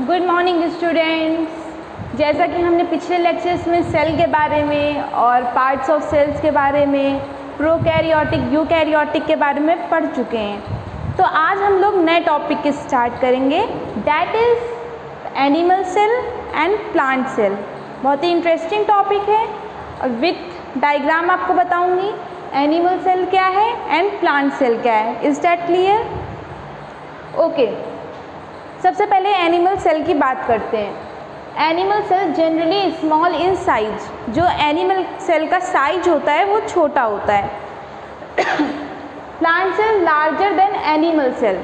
Good morning students. जैसा कि हमने पिछले लेक्चर्स में सेल के बारे में और पार्ट्स ऑफ सेल्स के बारे में, प्रोकैरियोटिक यूकैरियोटिक के बारे में पढ़ चुके हैं, तो आज हम लोग नए टॉपिक की स्टार्ट करेंगे, that is animal cell and plant cell. बहुत ही इंटरेस्टिंग टॉपिक है और विथ डायग्राम आपको बताऊंगी एनिमल सेल क्या है एंड प्लांट सेल क्या है। Is that clear? ओके, सबसे पहले एनिमल सेल की बात करते हैं। Animal cell generally small in size, जो एनिमल सेल का साइज होता है वो छोटा होता है। Plant cell larger than animal cell,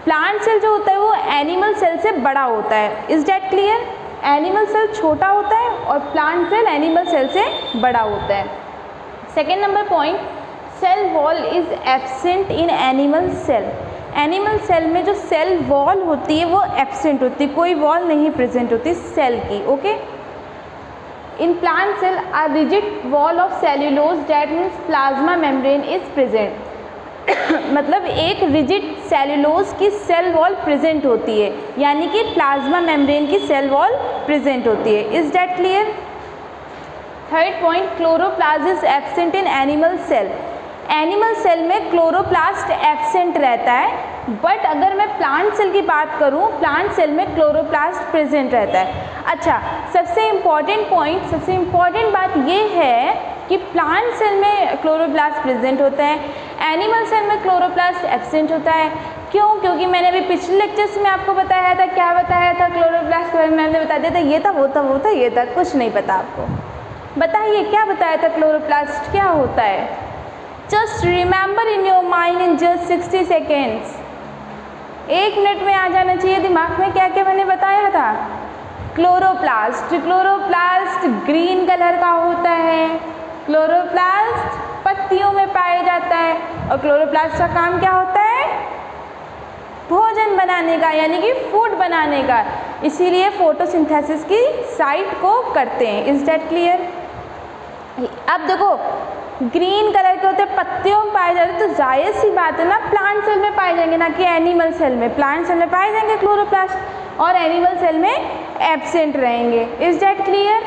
plant cell जो होता है वो एनिमल सेल से बड़ा होता है। Is that clear? Animal cell छोटा होता है और प्लांट सेल एनिमल सेल से बड़ा होता है। Second number point, cell wall is absent in animal cell. Animal cell में जो सेल वॉल होती है वो एब्सेंट होती है, कोई वॉल नहीं प्रेजेंट होती सेल की। Okay, in plant cell a rigid wall of cellulose, that means plasma membrane is present. मतलब एक रिजिड सेल्यूलोज की सेल वॉल प्रेजेंट होती है, यानी कि प्लाज्मा मेम्ब्रेन की सेल वॉल प्रेजेंट होती है। Is that clear? Third point, chloroplast is absent in animal cell. Animal cell में क्लोरोप्लास्ट एब्सेंट रहता है, बट अगर मैं प्लांट सेल की बात करूं, प्लांट सेल में क्लोरोप्लास्ट प्रेजेंट रहता है। अच्छा, सबसे इम्पॉर्टेंट पॉइंट, सबसे इम्पॉर्टेंट बात ये है कि प्लांट सेल में क्लोरोप्लास्ट प्रेजेंट होता है, एनिमल सेल में क्लोरोप्लास्ट एब्सेंट होता है। क्यों? क्योंकि मैंने अभी पिछले लेक्चर्स में आपको बताया था, क्या बताया था क्लोरोप्लास्ट के बारे में? मैंने बता दिया था ये था वो था वो था ये था, कुछ नहीं पता आपको। बताइए क्या बताया था, क्लोरोप्लास्ट क्या होता है? Just remember in your mind in just 60 seconds. 1 minute में आ जाना चाहिए दिमाग में क्या क्या मैंने बताया था। क्लोरोप्लास्ट, क्लोरोप्लास्ट ग्रीन कलर का होता है, क्लोरोप्लास्ट पत्तियों में पाया जाता है और क्लोरोप्लास्ट का काम क्या होता है? भोजन बनाने का, यानी कि फूड बनाने का, इसीलिए फोटोसिंथेसिस की साइट को करते हैं। Is that clear? अब देखो, ग्रीन कलर के होते हैं, पत्तियों में पाए जाते हैं, तो जाहिर सी बात है ना प्लांट सेल में पाए जाएंगे, ना कि एनिमल सेल में। प्लांट सेल में पाए जाएंगे क्लोरोप्लास्ट और एनिमल सेल में एब्सेंट रहेंगे। Is that clear?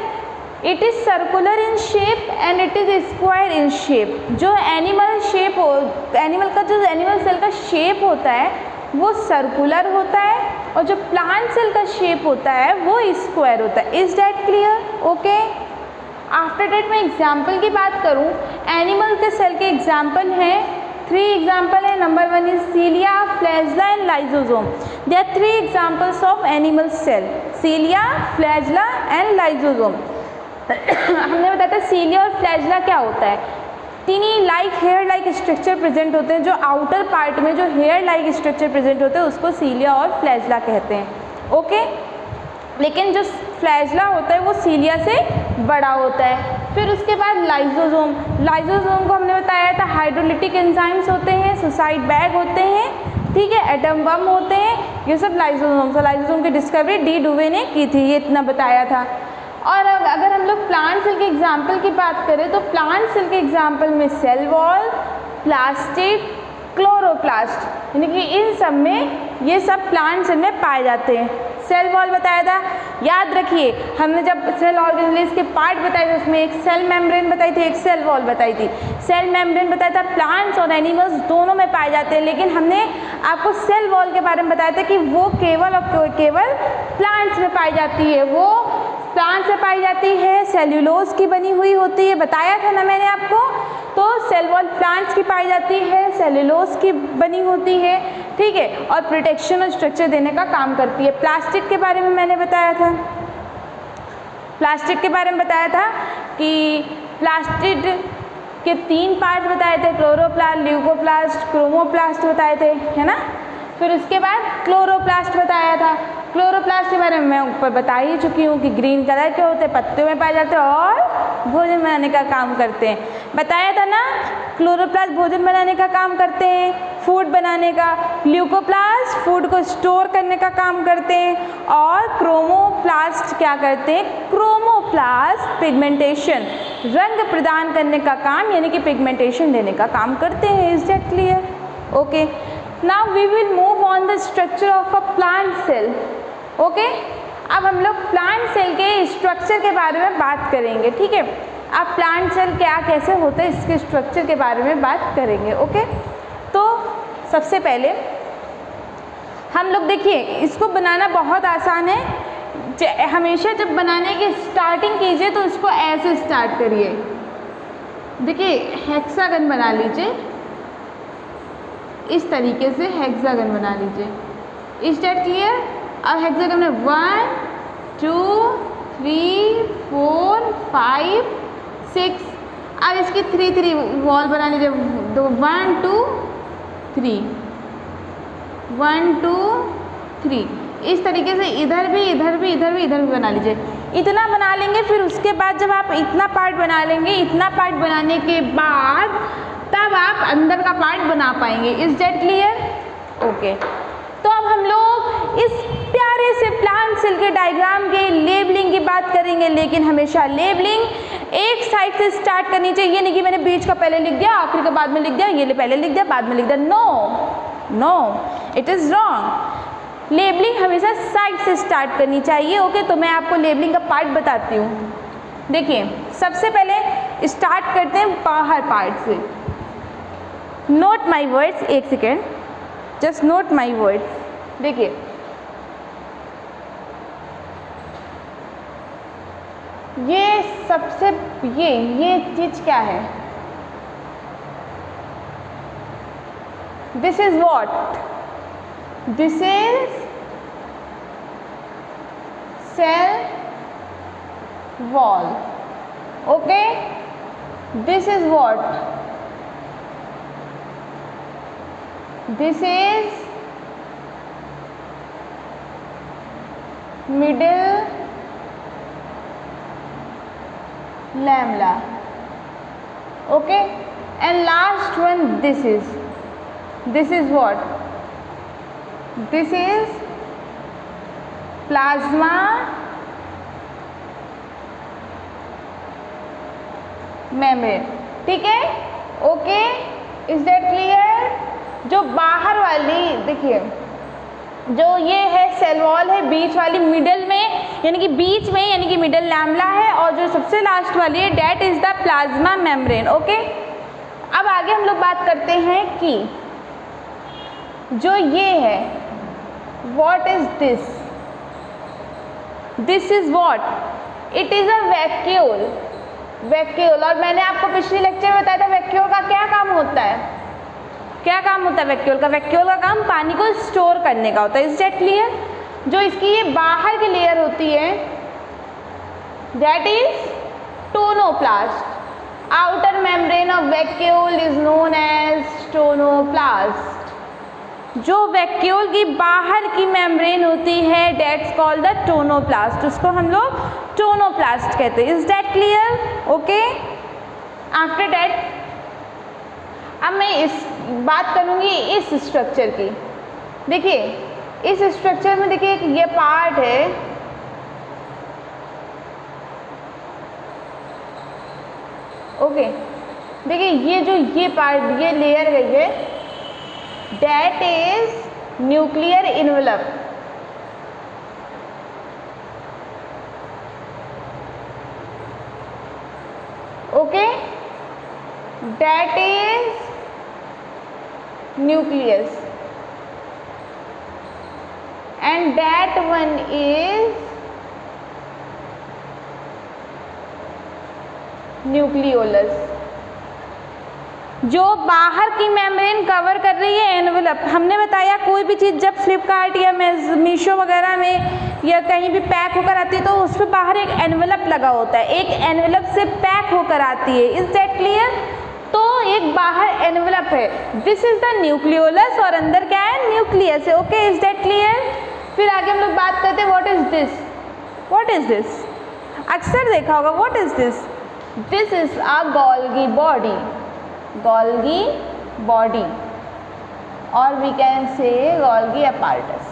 It is circular in shape and it is square in shape. जो एनिमल शेप हो, एनिमल का जो एनिमल सेल का शेप होता है वो सर्कुलर होता है और जो प्लांट सेल का शेप होता है वो स्क्वायर होता है। Is that clear? Okay, after that मैं एग्जाम्पल की बात करूं, एनिमल के सेल के एग्जाम्पल हैं, 3 एग्जाम्पल है। Number 1 is cilia, flagella and lysosome. They are 3 examples of animal cell, cilia, flagella and lysosome. हमने बताया था सीलिया और फ्लैजला क्या होता है, तीनी like hair like structure present होते हैं। जो आउटर पार्ट में जो हेयर लाइक स्ट्रक्चर प्रेजेंट होते हैं उसको सीलिया और फ्लैजला कहते हैं। ओके, लेकिन जो फ्लैजला होता है वो सीलिया से बड़ा होता है। फिर उसके बाद लाइजोसोम, लाइजोसोम को हमने बताया था हाइड्रोलिटिक एंजाइम्स होते हैं, सुसाइड बैग होते हैं, ठीक है, एटम बम होते हैं, ये सब लाइजोसोम। तो लाइजोसोम की डिस्कवरी डी डुवे ने की थी, ये इतना बताया था। और अगर हम लोग प्लांट सेल के एग्जाम्पल की बात करें तो प्लांट सेल के एग्जाम्पल में सेल वॉल, प्लास्टिड, क्लोरोप्लास्ट, यानी कि इन सब में ये सब प्लांट सेल में पाए जाते हैं। सेल वॉल बताया था, याद रखिए हमने जब सेल ऑर्गेनेल्स के पार्ट बताए थे उसमें एक सेल मेम्ब्रेन बताई थी, एक सेल वॉल बताई थी। सेल मेम्ब्रेन बताया था प्लांट्स और एनिमल्स दोनों में पाए जाते हैं, लेकिन हमने आपको सेल वॉल के बारे में बताया था कि वो केवल और केवल प्लांट्स में पाई जाती है, वो प्लांट से पाई जाती है, सेल्यूलोज की बनी हुई होती है, बताया था ना मैंने आपको। तो सेल वॉल प्लांट्स की पाई जाती है, सेल्यूलोज की बनी होती है, ठीक है, और प्रोटेक्शन और स्ट्रक्चर देने का काम करती है। प्लास्टिक के बारे में मैंने बताया था, प्लास्टिक के बारे में बताया था कि प्लास्टिड के 3 पार्ट बताए थे, क्लोरोप्लास्ट, ल्यूकोप्लास्ट, क्रोमोप्लास्ट बताए थे, है ना। फिर उसके बाद क्लोरोप्लास्ट बताया था। क्लोरोप्लास्ट के बारे में मैं ऊपर बता ही चुकी हूँ कि ग्रीन कलर के होते हैं, पत्तियों में पाए जाते हैं और भोजन बनाने का काम करते हैं। बताया था ना, क्लोरोप्लास्ट भोजन बनाने का काम करते हैं, फूड बनाने का। ल्यूकोप्लास्ट फूड को स्टोर करने का काम करते हैं और क्रोमोप्लास्ट क्या करते हैं? क्रोमोप्लास्ट पिगमेंटेशन, रंग प्रदान करने का काम, यानी कि पिगमेंटेशन देने का काम करते हैं। Is that clear? Okay, now we will move on the structure of a plant cell. Okay, अब हम लोग प्लांट सेल के स्ट्रक्चर के बारे में बात करेंगे, ठीक है। अब प्लांट सेल क्या कैसे होता है इसके स्ट्रक्चर के बारे में बात करेंगे। ओके, तो सबसे पहले हम लोग देखिए इसको बनाना बहुत आसान है। हमेशा जब बनाने की स्टार्टिंग कीजिए तो इसको ऐसे स्टार्ट करिए। देखिए हेक्सागन बना लीजिए, इस तरीके से हेक्सागन बना लीजिए। Is that clear? और हेक्सागन में 1 2 3 4 5 6, अब इसकी 3 3 वॉल बना लीजिए। 1 2 3 1 2 3, इस तरीके से इधर भी इधर भी इधर भी इधर भी बना लीजिए। इतना बना लेंगे, फिर उसके बाद जब आप इतना पार्ट बना लेंगे, इतना पार्ट बनाने के बाद तब आप अंदर का पार्ट बना पाएंगे। Is that clear? ओके, तो अब हम लोग इस प्यारे से प्लांट सेल के डायग्राम के लेबलिंग की बात करेंगे, लेकिन हमेशा लेबलिंग एक साइड से स्टार्ट करनी चाहिए। ये नहीं कि मैंने बीच का पहले लिख दिया, आखिर का बाद में लिख दिया, ये पहले लिख दिया बाद में लिख दिया। No, it is wrong. Labelling हमेशा साइड से स्टार्ट करनी चाहिए। ओके, तो मैं आपको लेबलिंग का पार्ट बताती हूँ। देखिए सबसे पहले स्टार्ट करते हैं बाहर पार्ट से। नोट माई वर्ड्स, एक second, just note my words. देखिए ये सबसे ये चीज क्या है? This is what? This is cell wall. Okay, this is what? This is middle lamella. Okay, and last one, this is what? This is plasma membrane. ठीक है? Okay, is that clear? जो बाहर वाली देखिए, जो ये है सेल वॉल है, बीच वाली मिडल में यानी कि बीच में यानी कि मिडल लैमला है, और जो सबसे लास्ट वाली है that is the plasma membrane. Okay, अब आगे हम लोग बात करते हैं कि जो ये है what is this? This is what? It is a vacuole. और मैंने आपको पिछले लेक्चर में बताया था वैक्यूल का क्या काम होता है। क्या काम होता है वैक्यूल का? वैक्यूल का काम पानी को स्टोर करने का होता है। Is that clear? जो इसकी ये बाहर की लेयर होती है that is tonoplast. Outer membrane of vacuole is known as tonoplast. जो वैक्यूल की बाहर की मेम्ब्रेन होती है दैट्स कॉल्ड द टोनोप्लास्ट, उसको हम लोग टोनोप्लास्ट कहते हैं। Is that clear? Okay, after that अब मैं इस बात करूँगी इस स्ट्रक्चर की। देखिए इस स्ट्रक्चर में देखिए एक ये पार्ट है, ओके। देखिए ये जो ये पार्ट ये लेयर गई है that is nuclear envelope. Okay, that is nucleus and that one is nucleolus. जो बाहर की मेम्ब्रेन कवर कर रही है एनवेलप। हमने बताया कोई भी चीज़ जब फ्लिपकार्ट या मीशो वगैरह में या कहीं भी पैक होकर आती है तो उस पर बाहर एक एनवेलप लगा होता है, एक एनवेलप से पैक होकर आती है। Is that clear? तो एक बाहर एनवेलप है, दिस इज द न्यूक्लियोलस, और अंदर क्या है? न्यूक्लियस है। Okay, is that clear? फिर आगे हम लोग बात करते हैं what is this? What is this? अक्सर देखा होगा what is this? This is a Golgi body. Golgi body और we can say Golgi apparatus।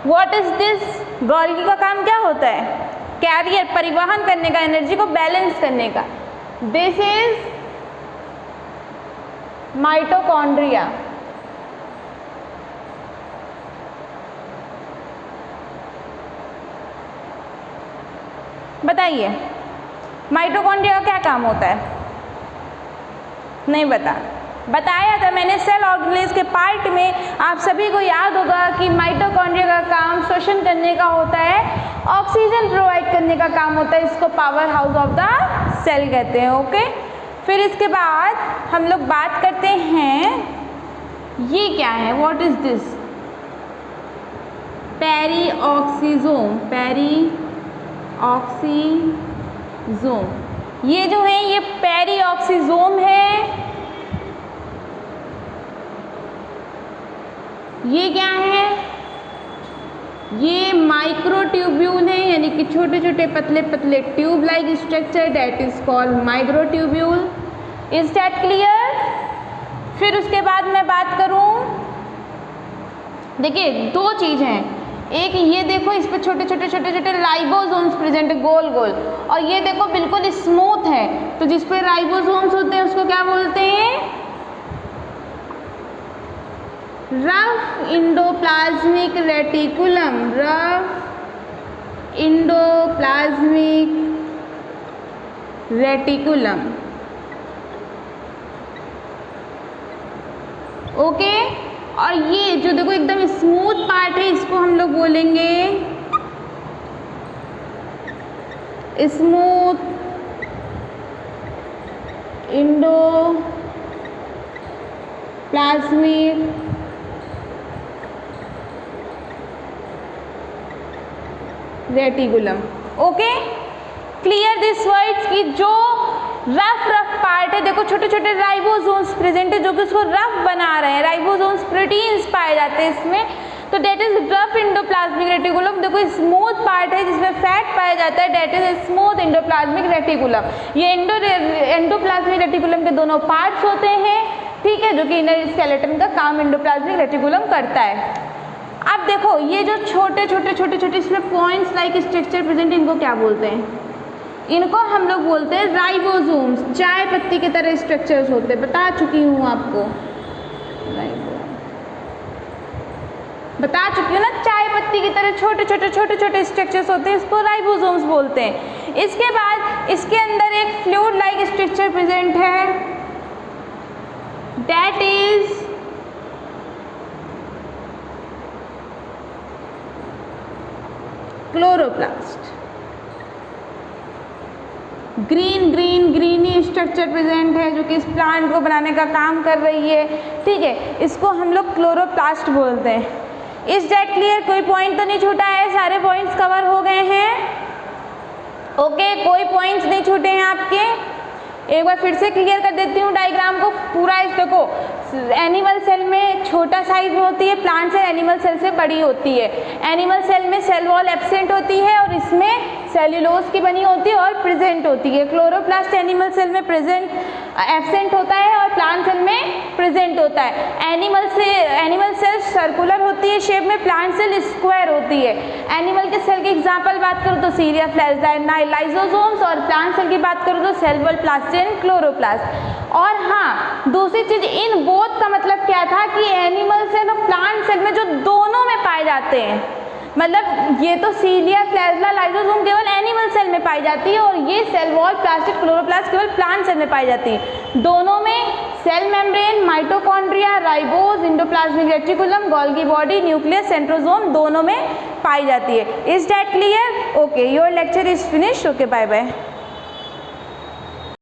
What is this? Golgi का काम क्या होता है? कैरियर, परिवहन करने का, एनर्जी को बैलेंस करने का। This is mitochondria. बताइए माइटोकॉन्ड्रिया का क्या काम होता है? नहीं बताया था मैंने। सेल ऑर्गेनेल्स के पार्ट में आप सभी को याद होगा कि माइटोकॉन्ड्रिया का काम श्वसन करने का होता है, ऑक्सीजन प्रोवाइड करने का काम होता है। इसको power house of the cell कहते हैं। ओके, फिर इसके बाद हम लोग बात करते हैं, ये क्या है, व्हाट इज दिस? पेरीऑक्सीजोम। ये जो है ये पेरीऑक्सीजोम है। ये क्या है? ये माइक्रोट्यूब्यूल है, यानी कि छोटे छोटे पतले पतले tube like structure, that is called microtubule. Is that clear? फिर उसके बाद मैं बात करूं, देखिए दो चीज़ हैं, एक ये देखो इस पे छोटे छोटे राइबोसोम्स प्रेजेंट है गोल गोल, और ये देखो बिल्कुल स्मूथ है। तो जिस पे राइबोसोम्स होते हैं उसको क्या बोलते हैं? Rough endoplasmic reticulum. Rough endoplasmic reticulum. Okay, और ये जो देखो एकदम स्मूथ पार्ट है इसको हम लोग बोलेंगे smooth endoplasmic reticulum. Okay, clear this words की जो रफ पार्ट है, देखो छोटे छोटे राइबोसोम्स प्रेजेंट है जो कि उसको रफ बना रहे हैं। राइबोसोम्स प्रोटीन्स पाए जाते हैं इसमें, तो that is rough endoplasmic reticulum. देखो स्मूथ पार्ट है जिसमें फैट पाया जाता है, that is smooth endoplasmic reticulum. ये एंडोप्लाज्मिक रेटिकुलम के दोनों पार्ट्स होते हैं, ठीक है, जो कि इनर स्केलेटन का काम एंडोप्लाज्मिक रेटिकुलम करता है। अब देखो ये जो छोटे छोटे इसमें पॉइंट्स लाइक स्ट्रक्चर प्रेजेंट, इनको क्या बोलते हैं? इनको हम लोग बोलते हैं राइबोसोम्स। चाय पत्ती की तरह स्ट्रक्चर्स होते हैं, बता चुकी हूँ आपको, बता चुकी हूँ ना, चाय पत्ती की तरह छोटे छोटे स्ट्रक्चर्स होते हैं, इसको राइबोसोम्स बोलते हैं। इसके बाद इसके अंदर एक फ्लूइड लाइक स्ट्रक्चर प्रेजेंट है, that is chloroplast. Greeny structure present है जो कि इस प्लांट को बनाने का काम कर रही है, ठीक है, इसको हम लोग क्लोरोप्लास्ट बोलते हैं। Is that clear? कोई पॉइंट तो नहीं छूटा है? सारे पॉइंट्स कवर हो गए हैं? ओके, कोई पॉइंट्स नहीं छूटे हैं आपके? एक बार फिर से क्लियर कर देती हूँ डायग्राम को पूरा। इस देखो एनिमल सेल में छोटा साइज में होती है, प्लांट सेल एनिमल सेल से बड़ी होती है। एनिमल सेल में सेल वॉल एब्सेंट होती है और इसमें सेल्यूलोज की बनी होती है और प्रेजेंट होती है। क्लोरोप्लास्ट एनिमल सेल में प्रेजेंट एब्सेंट होता है और प्लांट सेल में प्रेजेंट होता है। एनिमल सेल सर्कुलर होती है शेप में, प्लांट सेल स्क्वायर होती है। एनिमल के सेल की एग्जांपल बात करूँ तो सीरिया, फ्लैजेला, लाइसोसोम्स, और प्लांट सेल की बात करूँ तो सेल वॉल, प्लास्टिन, क्लोरोप्लास्ट। और हाँ, दूसरी चीज, इन बोथ का मतलब क्या था कि एनिमल सेल और प्लांट सेल में जो दोनों में पाए जाते हैं, मतलब ये तो सीलिया, फ्लैजेला, लाइसोसोम केवल एनिमल सेल में पाई जाती है और ये सेल वॉल, प्लास्टिड, क्लोरोप्लास्ट केवल प्लांट सेल में पाई जाती है। दोनों में cell membrane, mitochondria, ribose, endoplasmic reticulum, Golgi body, nucleus, centrosome दोनों में पाई जाती है। Is that clear? Okay, your lecture is finished. Okay, bye bye.